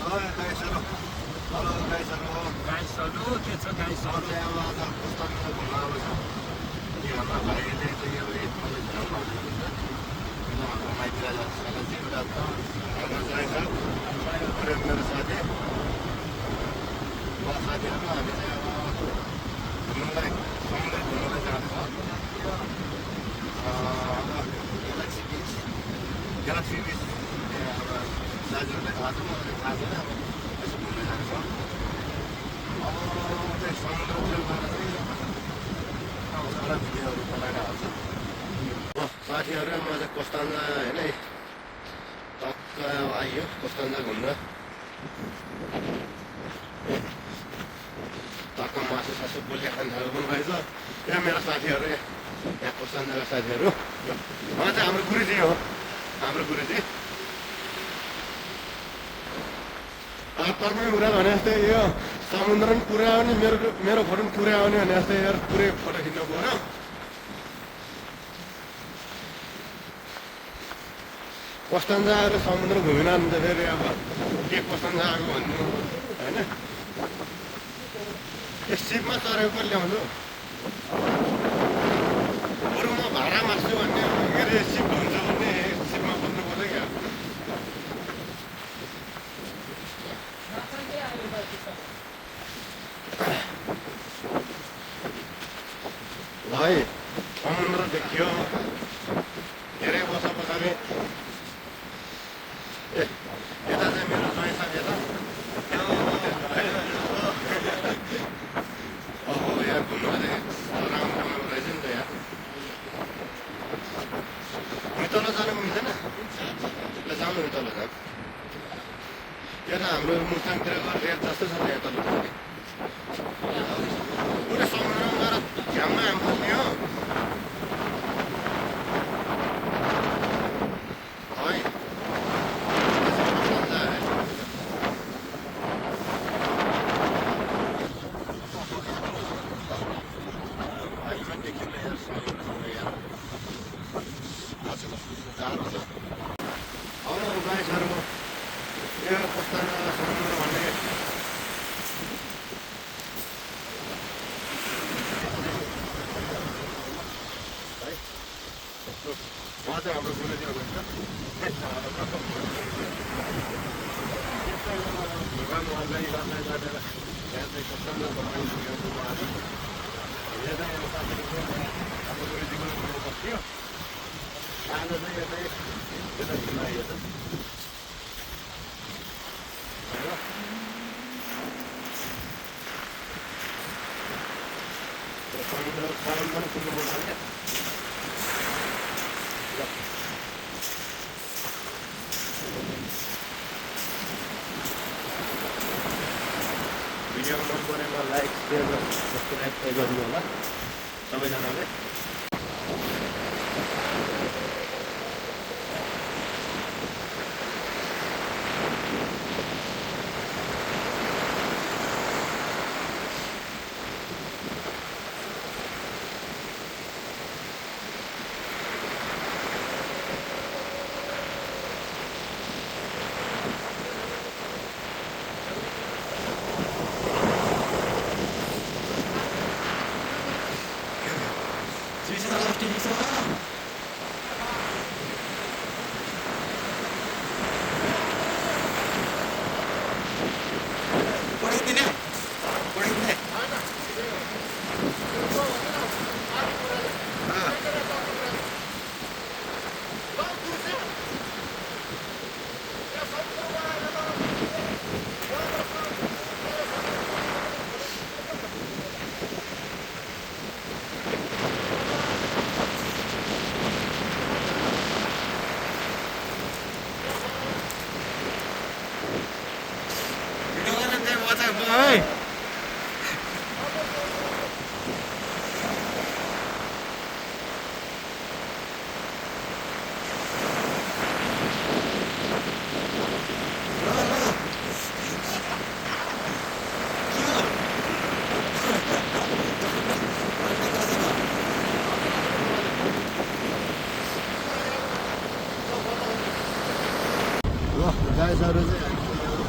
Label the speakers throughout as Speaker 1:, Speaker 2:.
Speaker 1: गाई सलो के छ गाई सलो
Speaker 2: मेरो साथी साथीहरू हामी चाहिँ अब घुम्नुलाई समुद्र घुम्नुलाई जाँदैछौँ ग्यालेक्सी बिच अब दाजुहरूलाई थाहा छ मलाई थाहा छैन अब यसो घुम्न जान्छौँ अब चाहिँ समुद्र छेउ गएर चाहिँ अब थोरै भिडियोहरू बनाएर हाल्छु साथीहरू म चाहिँ कोस्तान्जा होइन टक्क आइयो कोस्तान्जा घुम्न टक्क मासु सासु पोल्ने खान्छहरू पनि भएछ यहाँ मेरा साथीहरू यहाँ कोस्तान्जाका साथीहरू उहाँ चाहिँ हाम्रो गुरुजी हो हाम्रो गुरुजी तपाईँ कुरा भने जस्तै यो समुद्र पनि पुरै आउने मेरो फोटो पनि पुरै आउने भने जस्तै यार पुरै फोटो खिच्नु पऱ्यो कोस्तान्जा आएर समुद्र घुमेन भने त फेरि अब के कोस्तान्जा आएको भन्नु होइन यो सिपमा चढेको पनि ल्याउँछु बरु म भाडा माग्छु भन्ने के अरे सिप हुन्छ भने सिपमा बस्नु पर्छ क्या भाइ समुद्र देखियो धेरै वर्ष पछाडि यता चाहिँ मेरो ज्वाइँ छ यता यहाँ घुम्नु चाहिँ राम्रो राम्रो रहेछ नि त यहाँ तल जानु मिल्दैन ल जानु नि तल जानु यहाँ हाम्रो मुस्ताङतिर घर जस्तो छ यहाँ तल पुरै समुद्रमा गएर घाममा हाम खोज्ने हो उहाँ चाहिँ हाम्रो गुरुजी हुनुहुन्छ भगवान् उहाँलाई राम्रै गरेर यहाँ चाहिँ कोस्तान्जा घुमाइदिनु उहाँले यहाँ चाहिँ हाम्रो गुरुजीको घुम्नु बस्थ्यो आज चाहिँ यतै यता घुम्न आइयो त समुद्र सामान पनि सुन्नु पर्छ क्या भिडियो मन परेमा लाइक सेयर र सब्सक्राइब गर्नु होला सबैजनाले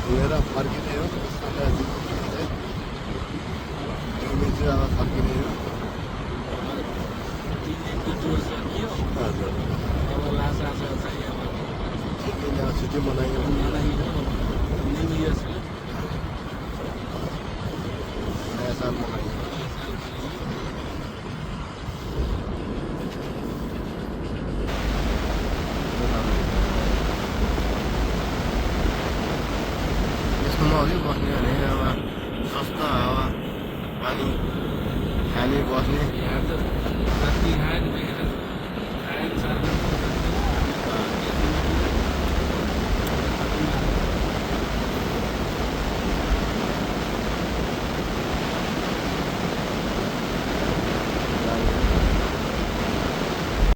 Speaker 2: घुमेर फर्किने हो त्यसमा चाहिँ अब फर्किने हो हजुर छुट्टी मनाइयो नयाँ साल मनाइयो यस्तोमा अघि बस्ने भने अब सस्ता हावा पानी खाने बस्ने